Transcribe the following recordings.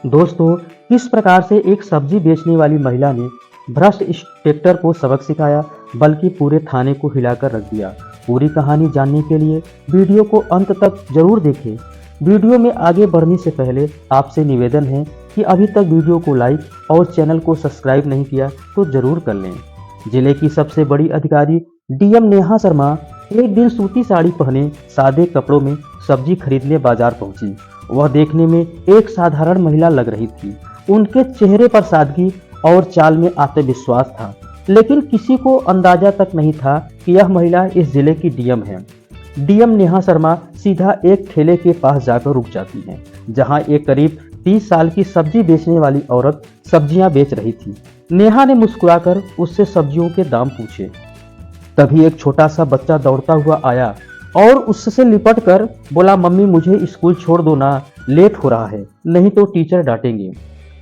दोस्तों, किस प्रकार से एक सब्जी बेचने वाली महिला ने भ्रष्ट इंस्पेक्टर को सबक सिखाया, बल्कि पूरे थाने को हिलाकर रख दिया। पूरी कहानी जानने के लिए वीडियो को अंत तक जरूर देखें। वीडियो में आगे बढ़ने से पहले आपसे निवेदन है कि अभी तक वीडियो को लाइक और चैनल को सब्सक्राइब नहीं किया तो जरूर कर लें। जिले की सबसे बड़ी अधिकारी डीएम नेहा शर्मा एक दिन सूती साड़ी पहने सादे कपड़ों में सब्जी खरीदने बाजार पहुंची। वह देखने में एक साधारण महिला लग रही थी। उनके चेहरे पर सादगी और चाल में आत्मविश्वास था, लेकिन किसी को अंदाजा तक नहीं था कि यह महिला इस जिले की डीएम है। डीएम नेहा शर्मा सीधा एक ठेले के पास जाकर रुक जाती हैं, जहां एक करीब 30 साल की सब्जी बेचने वाली औरत सब्जियां बेच रही थी। नेहा ने मुस्कुराकर उससे सब्जियों के दाम पूछे। तभी एक छोटा सा बच्चा दौड़ता हुआ आया और उससे लिपट कर बोला, मम्मी मुझे स्कूल छोड़ दो ना, लेट हो रहा है, नहीं तो टीचर डांटेंगे।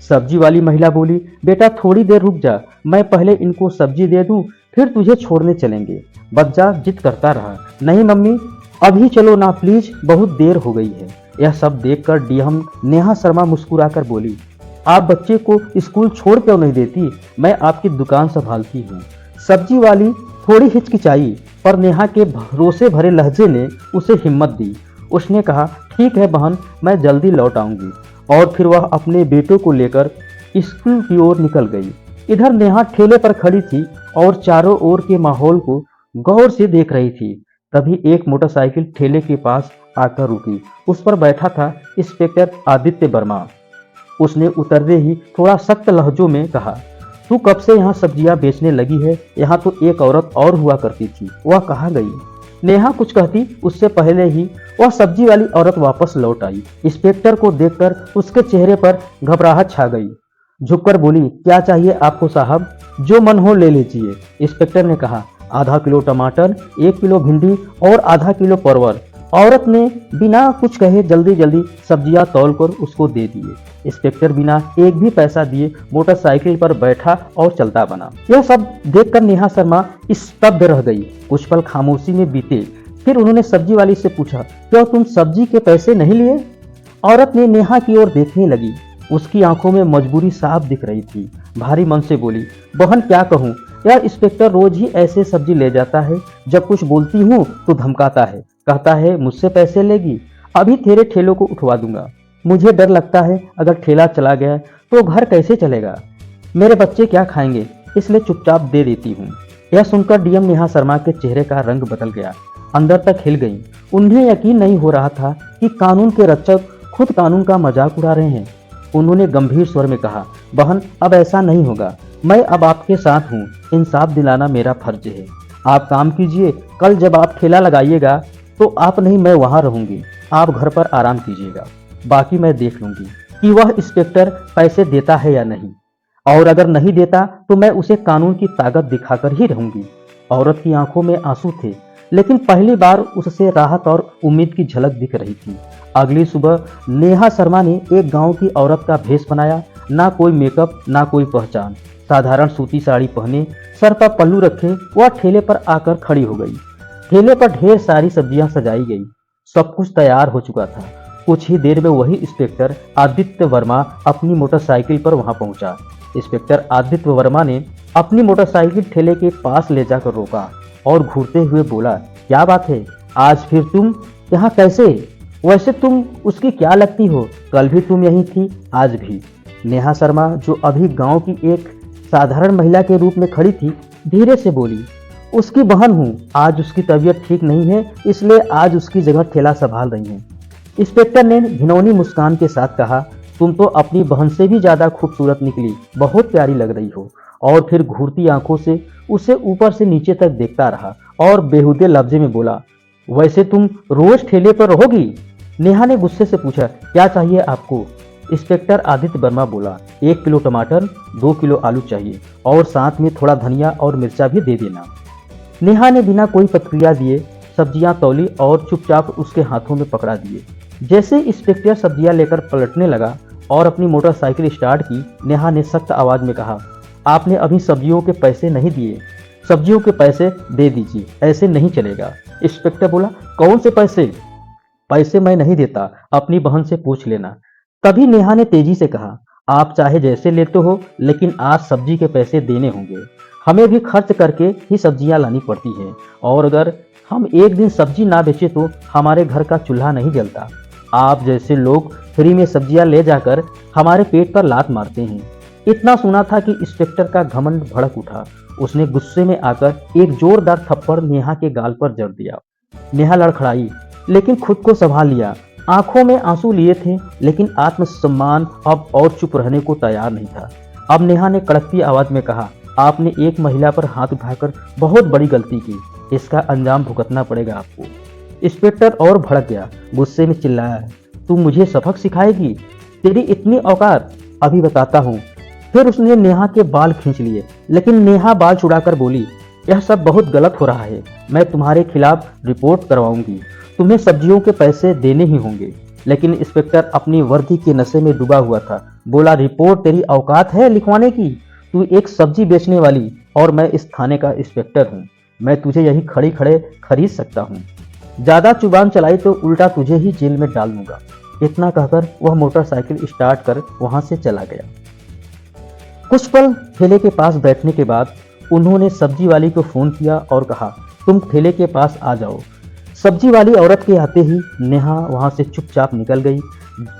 सब्जी वाली महिला बोली, बेटा थोड़ी देर रुक जा, मैं पहले इनको सब्जी दे दूं, फिर तुझे छोड़ने चलेंगे। बच्चा जिद करता रहा, नहीं मम्मी अभी चलो ना प्लीज, बहुत देर हो गई है। यह सब देखकर डीएम नेहा शर्मा मुस्कुराकर बोली, आप बच्चे को स्कूल छोड़ क्यों नहीं देती, मैं आपकी दुकान संभालती हूँ। सब्जी वाली थोड़ी हिचकिचाई, पर नेहा के भरोसे भरे लहजे ने उसे हिम्मत दी। उसने कहा, ठीक है बहन, मैं जल्दी लौट आऊंगी। और फिर वह अपने बेटों को लेकर स्कूल की ओर निकल गई। इधर नेहा ठेले पर खड़ी थी और चारों ओर के माहौल को गौर से देख रही थी। तभी एक मोटरसाइकिल ठेले के पास आकर रुकी। उस पर बैठा था इंस्पेक्टर आदित्य वर्मा। उसने उतरते ही थोड़ा सख्त लहजों में कहा, तू कब से यहाँ सब्जियां बेचने लगी है? यहाँ तो एक औरत और हुआ करती थी, वह कहाँ गई? नेहा कुछ कहती उससे पहले ही वह सब्जी वाली औरत वापस लौट आई। इंस्पेक्टर को देखकर उसके चेहरे पर घबराहट छा गई। झुककर बोली, क्या चाहिए आपको साहब? जो मन हो ले लीजिए। इंस्पेक्टर ने कहा, आधा किलो टमाटर, 1 किलो भिंडी और आधा किलो परवल। औरत ने बिना कुछ कहे जल्दी जल्दी सब्जियां तौलकर उसको दे दिए। इंस्पेक्टर बिना एक भी पैसा दिए मोटरसाइकिल पर बैठा और चलता बना। यह सब देखकर नेहा शर्मा स्तब्ध रह गई। कुछ पल खामोशी में बीते, फिर उन्होंने सब्जी वाली से पूछा, क्यों तुम सब्जी के पैसे नहीं लिए? औरत ने नेहा की ओर देखने लगी। उसकी आंखों में मजबूरी साफ दिख रही थी। भारी मन से बोली, बहन क्या कहूँ, यह इंस्पेक्टर रोज ही ऐसे सब्जी ले जाता है। जब कुछ बोलती हूँ तो धमकाता है, कहता है मुझसे पैसे लेगी, अभी तेरे ठेलों को उठवा दूंगा। मुझे डर लगता है अगर ठेला चला गया तो घर कैसे चलेगा, मेरे बच्चे क्या खाएंगे, इसलिए चुपचाप दे देती हूँ। यह सुनकर डीएम नेहा शर्मा के चेहरे का रंग बदल गया, अंदर तक हिल गई। उन्हें यकीन नहीं हो रहा था कि कानून के रक्षक खुद कानून का मजाक उड़ा रहे हैं। उन्होंने गंभीर स्वर में कहा, बहन अब ऐसा नहीं होगा, मैं अब आपके साथ हूँ, इंसाफ दिलाना मेरा फर्ज है। आप काम कीजिए, कल जब आप ठेला लगाइएगा तो आप नहीं मैं वहाँ रहूंगी, आप घर पर आराम कीजिएगा, बाकी मैं देख लूंगी कि वह इंस्पेक्टर पैसे देता है या नहीं, और अगर नहीं देता तो मैं उसे कानून की ताकत दिखाकर ही रहूंगी। औरत की आंखों में आंसू थे, लेकिन पहली बार उससे राहत और उम्मीद की झलक दिख रही थी। अगली सुबह नेहा शर्मा ने एक गांव की औरत का भेष बनाया, ना कोई मेकअप ना कोई पहचान। साधारण सूती साड़ी पहने, सर पर पल्लू रखे वह ठेले पर आकर खड़ी हो गई। ठेले पर ढेर सारी सब्जियां सजाई गई, सब कुछ तैयार हो चुका था। कुछ ही देर में वही इंस्पेक्टर आदित्य वर्मा अपनी मोटरसाइकिल पर वहां पहुंचा। इंस्पेक्टर आदित्य वर्मा ने अपनी मोटरसाइकिल ठेले के पास ले जाकर रोका और घूरते हुए बोला, क्या बात है, आज फिर तुम यहाँ कैसे? वैसे तुम उसकी क्या लगती हो? कल भी तुम यहीं थी, आज भी। नेहा शर्मा, जो अभी गांव की एक साधारण महिला के रूप में खड़ी थी, धीरे से बोली, उसकी बहन हूँ, आज उसकी तबीयत ठीक नहीं है, इसलिए आज उसकी जगह ठेला संभाल रही हूँ। इंस्पेक्टर ने घिनौनी मुस्कान के साथ कहा, तुम तो अपनी बहन से भी ज्यादा खूबसूरत निकली, बहुत प्यारी लग रही हो। और फिर घूरती आंखों से उसे ऊपर से नीचे तक देखता रहा और बेहुदे लफ्जे में बोला, वैसे तुम रोज ठेले पर रहोगी? नेहा ने गुस्से से पूछा, क्या चाहिए आपको? इंस्पेक्टर आदित्य वर्मा बोला, 1 किलो टमाटर, 2 किलो आलू चाहिए और साथ में थोड़ा धनिया और मिर्चा भी दे देना। नेहा ने बिना कोई प्रतिक्रिया दिए सब्जियां तौली और चुपचाप उसके हाथों में पकड़ा दिए। जैसे इंस्पेक्टर सब्जियां लेकर पलटने लगा और अपनी मोटरसाइकिल स्टार्ट की, नेहा ने सख्त आवाज में कहा, आपने अभी सब्जियों के पैसे नहीं दिए, सब्जियों के पैसे दे दीजिए, ऐसे नहीं चलेगा। इंस्पेक्टर बोला, कौन से पैसे? पैसे मैं नहीं देता, अपनी बहन से पूछ लेना। तभी नेहा ने तेजी से कहा, आप चाहे जैसे लेते हो, लेकिन आज सब्जी के पैसे देने होंगे। हमें भी खर्च करके ही सब्जियां लानी पड़ती हैं, और अगर हम एक दिन सब्जी ना बेचे तो हमारे घर का चूल्हा नहीं जलता। आप जैसे लोग फ्री में सब्जियां ले जाकर हमारे पेट पर लात मारते हैं। इतना सुना था कि इंस्पेक्टर का घमंड भड़क उठा। उसने गुस्से में आकर एक जोरदार थप्पड़ नेहा के गाल पर जड़ दिया। नेहा लड़खड़ाई, लेकिन खुद को संभाल लिया। आंखों में आंसू लिए थे, लेकिन आत्मसम्मान अब और चुप रहने को तैयार नहीं था। अब नेहा ने कड़कती आवाज में कहा, आपने एक महिला पर हाथ उठाकर बहुत बड़ी गलती की। इसका अंजाम भुगतना पड़ेगा आपको। इंस्पेक्टर और भड़क गया, गुस्से में चिल्लाया, तू मुझे सबक सिखाएगी? तेरी इतनी औकात? अभी बताता हूँ। फिर उसने नेहा के बाल खींच लिए, लेकिन नेहा बाल छुड़ाकर बोली, यह सब बहुत गलत हो रहा है। मैं तुम्हारे खिलाफ रिपोर्ट करवाऊंगी। तुम्हें सब्जियों के पैसे देने ही होंगे। लेकिन इंस्पेक्टर अपनी वर्दी के नशे में डूबा हुआ था। बोला, रिपोर्ट तेरी औकात है लिखवाने की? तू एक सब्जी बेचने वाली, और मैं इस थाने का इंस्पेक्टर हूँ। मैं तुझे यही खड़े खड़े खरीद सकता हूँ। ज्यादा जुबान चलाई तो उल्टा तुझे ही जेल में डाल दूंगा। इतना कहकर वह मोटरसाइकिल स्टार्ट कर वहां से चला गया। कुछ पल ठेले के पास बैठने के बाद उन्होंने सब्जी वाली को फोन किया और कहा, तुम ठेले के पास आ जाओ। सब्जी वाली औरत के आते ही नेहा वहां से चुपचाप निकल गई।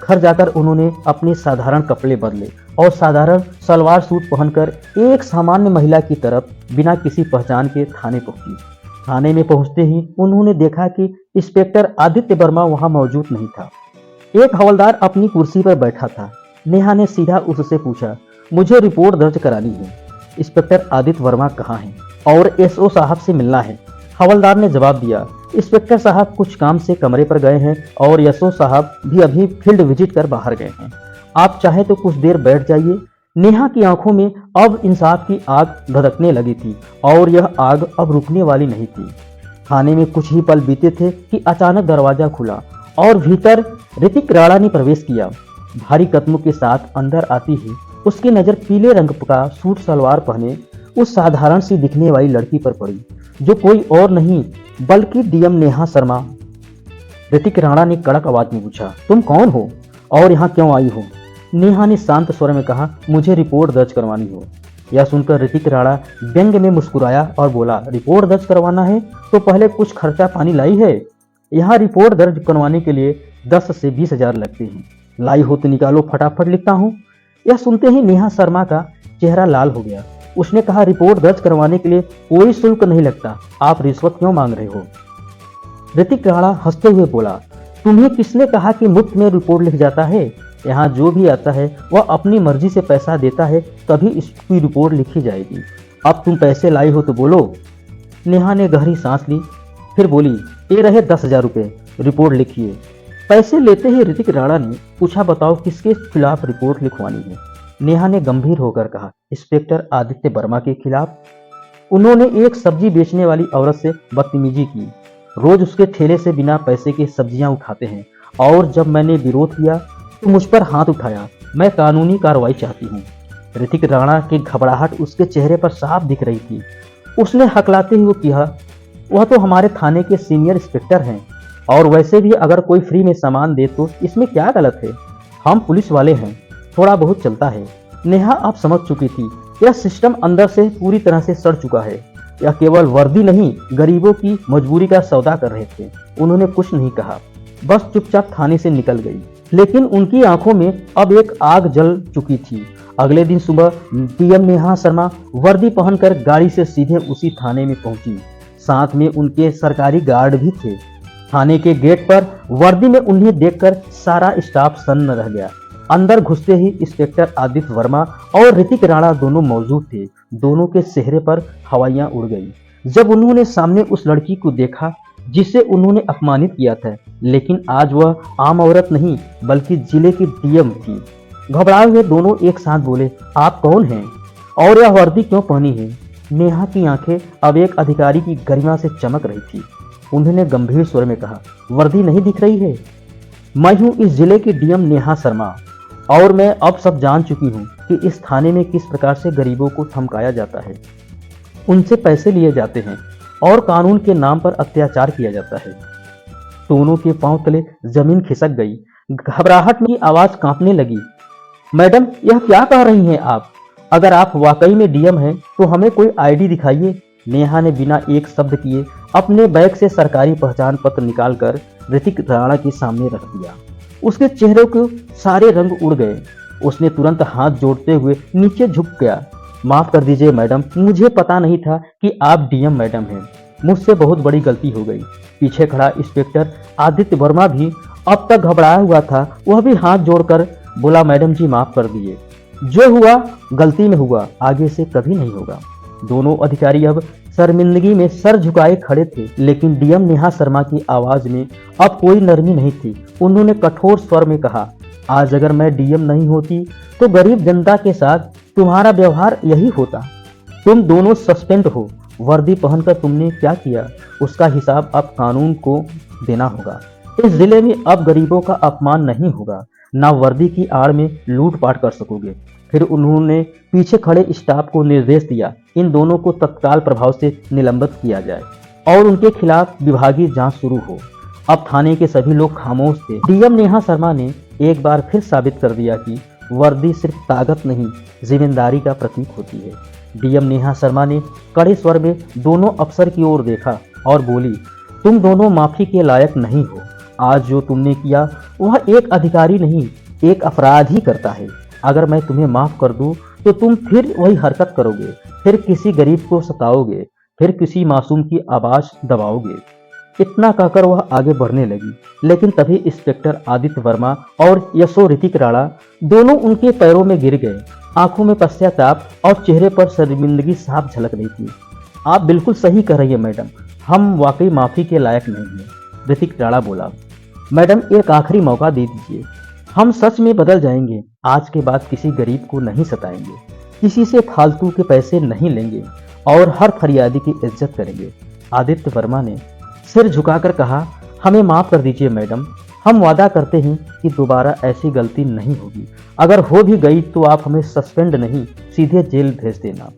घर जाकर उन्होंने अपने साधारण कपड़े बदले और साधारण सलवार सूट पहनकर एक सामान्य महिला की तरफ बिना किसी पहचान के थाने पहुंची। थाने में पहुंचते ही उन्होंने देखा कि इंस्पेक्टर आदित्य वर्मा वहां मौजूद नहीं था। एक हवलदार अपनी कुर्सी पर बैठा था। नेहा ने सीधा उससे पूछा, मुझे रिपोर्ट दर्ज करानी है। इंस्पेक्टर आदित्य वर्मा कहाँ हैं? और एसओ साहब से मिलना है। हवलदार ने जवाब दिया, इंस्पेक्टर साहब कुछ काम से कमरे पर गए हैं और एसओ साहब भी अभी फील्ड विजिट कर बाहर गए हैं। आप चाहे तो कुछ देर बैठ जाइए। नेहा की आंखों में अब इंसाफ की आग धधकने लगी थी, और यह आग अब रुकने वाली नहीं थी। थाने में कुछ ही पल बीते थे कि अचानक दरवाजा खुला और भीतर ऋतिक राणा ने प्रवेश किया। भारी कदमों के साथ अंदर आती ही उसकी नजर पीले रंग का सूट सलवार पहने उस साधारण सी दिखने वाली लड़की पर पड़ी, जो कोई और नहीं बल्कि डीएम नेहा शर्मा। ऋतिक राणा ने कड़क आवाज में पूछा, तुम कौन हो और यहाँ क्यों आई हो? नेहा ने शांत स्वर में कहा, मुझे रिपोर्ट दर्ज करवानी हो। यह सुनकर ऋतिक राणा व्यंग में मुस्कुराया और बोला, रिपोर्ट दर्ज करवाना है तो पहले कुछ खर्चा पानी लाई है? यहाँ रिपोर्ट दर्ज करवाने के लिए 10 से 20 हजार लगते हैं। लाई हो तो निकालो, फटाफट लिखता हूँ। यह सुनते ही नेहा शर्मा का चेहरा लाल हो गया। उसने कहा, रिपोर्ट दर्ज करवाने के लिए कोई शुल्क नहीं लगता, आप रिश्वत क्यों मांग रहे हो? ऋतिक राणा हंसते हुए बोला, तुम्हें किसने कहा कि मुफ्त में रिपोर्ट लिख जाता है? यहाँ जो भी आता है वह अपनी मर्जी से पैसा देता है, तभी इसकी रिपोर्ट लिखी जाएगी। अब तुम पैसे लाई हो तो बोलो। नेहा ने गहरी सांस ली, फिर बोली, ये रहे 10,000 रुपये, रिपोर्ट लिखिए। पैसे लेते ही ऋतिक राणा ने पूछा, बताओ किसके खिलाफ रिपोर्ट लिखवानी है? नेहा ने गंभीर होकर कहा, इंस्पेक्टर आदित्य वर्मा के खिलाफ। उन्होंने एक सब्जी बेचने वाली औरत से बदतमीजी की। रोज उसके ठेले से बिना पैसे के सब्जियां उठाते हैं, और जब मैंने विरोध किया तो मुझ पर हाथ उठाया। मैं कानूनी कार्रवाई चाहती हूँ। ऋतिक राणा की घबराहट उसके चेहरे पर साफ दिख रही थी। उसने हकलाते हुए कहा, वह तो हमारे थाने के सीनियर इंस्पेक्टर हैं, और वैसे भी अगर कोई फ्री में सामान दे तो इसमें क्या गलत है? हम पुलिस वाले हैं, थोड़ा बहुत चलता है। नेहा अब समझ चुकी थी, यह सिस्टम अंदर से पूरी तरह से सड़ चुका है। यह केवल वर्दी नहीं, गरीबों की मजबूरी का सौदा कर रहे थे। उन्होंने कुछ नहीं कहा, बस चुपचाप थाने से निकल गई। लेकिन उनकी आंखों में अब एक आग जल चुकी थी। अगले दिन सुबह डीएम नेहा शर्मा वर्दी पहनकर गाड़ी से सीधे उसी थाने में पहुंची। साथ में उनके सरकारी गार्ड भी थे। थाने के गेट पर वर्दी में उन्हें देखकर सारा स्टाफ सन्न रह गया। अंदर घुसते ही इंस्पेक्टर आदित्य वर्मा और ऋतिक राणा दोनों मौजूद थे। दोनों के चेहरे पर हवाइयां उड़ गई जब उन्होंने सामने उस लड़की को देखा जिसे उन्होंने अपमानित किया था। लेकिन आज वह आम औरत नहीं बल्कि जिले की डीएम थी। घबराए हुए दोनों एक साथ बोले, आप कौन हैं और यह वर्दी क्यों पहनी है? नेहा की आंखें अब एक अधिकारी की गरिमा से चमक रही थी। उन्होंने गंभीर स्वर में कहा, वर्दी नहीं दिख रही है? मैं हूं इस जिले की डीएम नेहा शर्मा, और मैं अब सब जान चुकी हूं कि इस थाने में किस प्रकार से गरीबों को धमकाया जाता है, उनसे पैसे लिए जाते हैं और कानून के नाम पर अत्याचार किया जाता है। दोनों के पांव तले जमीन खिसक गई। घबराहट में आवाज कांपने लगी। मैडम, यह क्या कह रही हैं आप? अगर आप वाकई में डीएम हैं तो हमें कोई आईडी दिखाइए। नेहा ने बिना एक शब्द किए अपने बैग से सरकारी पहचान पत्र निकालकर ऋतिक राणा के सामने रख दिया। उसके चेहरे के सारे रंग उड़ गए। उसने तुरंत हाथ जोड़ते हुए नीचे झुक गया। माफ कर दीजिए मैडम, मुझे पता नहीं था कि आप डीएम मैडम हैं। मुझसे बहुत बड़ी गलती हो गई। पीछे खड़ा इंस्पेक्टर आदित्य वर्मा भी अब तक घबराया हुआ था। वह भी हाथ जोड़कर बोला, मैडम जी माफ कर दिए। जो हुआ गलती में हुआ, आगे से कभी नहीं होगा। दोनों अधिकारी अब शर्मिंदगी में सर झुकाए खड़े थे, लेकिन डीएम नेहा शर्मा की आवाज में अब कोई नरमी नहीं थी। उन्होंने कठोर स्वर में कहा, आज अगर मैं डीएम नहीं होती तो गरीब जनता के साथ तुम्हारा व्यवहार यही होता। तुम दोनों सस्पेंड हो। वर्दी पहनकर तुमने क्या किया उसका हिसाब अब कानून को देना होगा। इस जिले में अब गरीबों का अपमान नहीं होगा, ना वर्दी की आड़ में लूटपाट कर सकोगे। फिर उन्होंने पीछे खड़े स्टाफ को निर्देश दिया, इन दोनों को तत्काल प्रभाव से निलंबित किया जाए और उनके खिलाफ विभागीय जांच शुरू हो। अब थाने के सभी लोग खामोश थे। डीएम नेहा शर्मा ने एक बार फिर साबित कर दिया कि वर्दी सिर्फ ताकत नहीं, जिम्मेदारी का प्रतीक होती है। डीएम नेहा शर्मा ने कड़े स्वर में दोनों अफसर की ओर देखा और बोली, तुम दोनों माफी के लायक नहीं हो। आज जो तुमने किया वह एक अधिकारी नहीं, एक अपराध ही करता है। अगर मैं तुम्हें माफ कर दूं तो तुम फिर वही हरकत करोगे, फिर किसी गरीब को सताओगे, फिर किसी मासूम की आवाज दबाओगे। इतना कहकर वह आगे बढ़ने लगी, लेकिन तभी इंस्पेक्टर आदित्य वर्मा और यशो ऋतिक राणा दोनों उनके पैरों में गिर गए। आंखों में पश्चाताप और चेहरे पर शर्मिंदगी साफ झलक रही थी। आप बिल्कुल सही कह रही है मैडम, हम वाकई माफी के लायक नहीं हैं। ऋतिक राणा बोला, मैडम एक आखिरी मौका दे दीजिए, हम सच में बदल जाएंगे। आज के बाद किसी गरीब को नहीं सताएंगे, किसी से फालतू के पैसे नहीं लेंगे और हर फरियादी की इज्जत करेंगे। आदित्य वर्मा ने सिर झुकाकर कहा, हमें माफ कर दीजिए मैडम, हम वादा करते हैं कि दोबारा ऐसी गलती नहीं होगी। अगर हो भी गई तो आप हमें सस्पेंड नहीं, सीधे जेल भेज देना।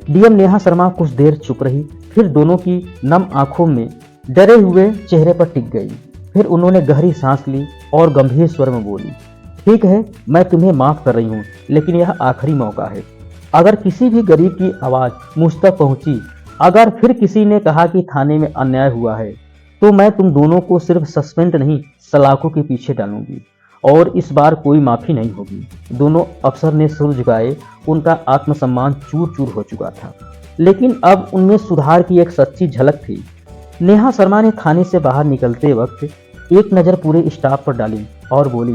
डीएम नेहा शर्मा कुछ देर चुप रही, फिर दोनों की नम आंखों में डरे हुए चेहरे पर टिक गई। फिर उन्होंने गहरी सांस ली और गंभीर स्वर में बोली, ठीक है, मैं तुम्हें माफ कर रही हूँ, लेकिन यह आखिरी मौका है। अगर किसी भी गरीब की आवाज मुझ तक पहुंची, अगर फिर किसी ने कहा कि थाने में अन्याय हुआ है, तो मैं तुम दोनों को सिर्फ सस्पेंड नहीं, सलाखों के पीछे डालूंगी और इस बार कोई माफी नहीं होगी। दोनों अफसर ने सिर झुकाए। उनका आत्मसम्मान चूर चूर हो चुका था, लेकिन अब उनमें सुधार की एक सच्ची झलक थी। नेहा शर्मा ने थाने से बाहर निकलते वक्त एक नज़र पूरे स्टाफ पर डाली और बोली,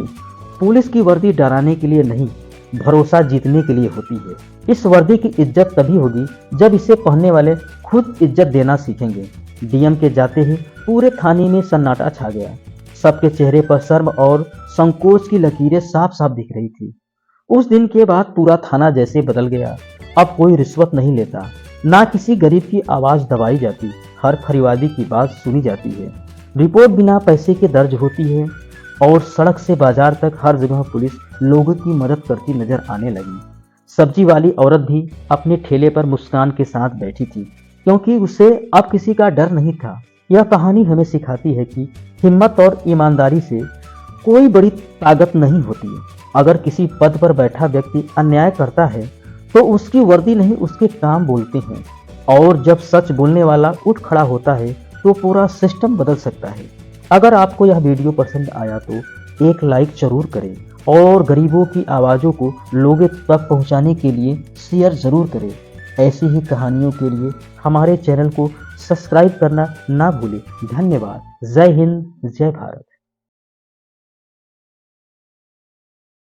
पुलिस की वर्दी डराने के लिए नहीं, भरोसा जीतने के लिए होती है। इस वर्दी की इज्जत तभी होगी जब इसे पहनने वाले खुद इज्जत देना सीखेंगे। डीएम के जाते ही पूरे थाने में सन्नाटा छा गया। सबके चेहरे पर शर्म और संकोच की लकीरें साफ साफ दिख रही थी। उस दिन के बाद पूरा थाना जैसे बदल गया। अब कोई रिश्वत नहीं लेता, ना किसी गरीब की आवाज दबाई जाती, हर फरियादी की बात सुनी जाती है। रिपोर्ट बिना पैसे के दर्ज होती है और सड़क से बाजार तक हर जगह पुलिस लोगों की मदद करती नजर आने लगी। सब्जी वाली औरत भी अपने ठेले पर मुस्कान के साथ बैठी थी, क्योंकि उसे अब किसी का डर नहीं था। यह कहानी हमें सिखाती है कि हिम्मत और ईमानदारी से कोई बड़ी ताकत नहीं होती। अगर किसी पद पर बैठा व्यक्ति अन्याय करता है तो उसकी वर्दी नहीं, उसके काम बोलते हैं, और जब सच बोलने वाला उठ खड़ा होता है तो पूरा सिस्टम बदल सकता है। अगर आपको यह वीडियो पसंद आया तो एक लाइक जरूर करें और गरीबों की आवाज़ों को लोगों तक पहुंचाने के लिए शेयर जरूर करें। ऐसी ही कहानियों के लिए हमारे चैनल को सब्सक्राइब करना ना भूलें। धन्यवाद। जय हिंद, जय भारत।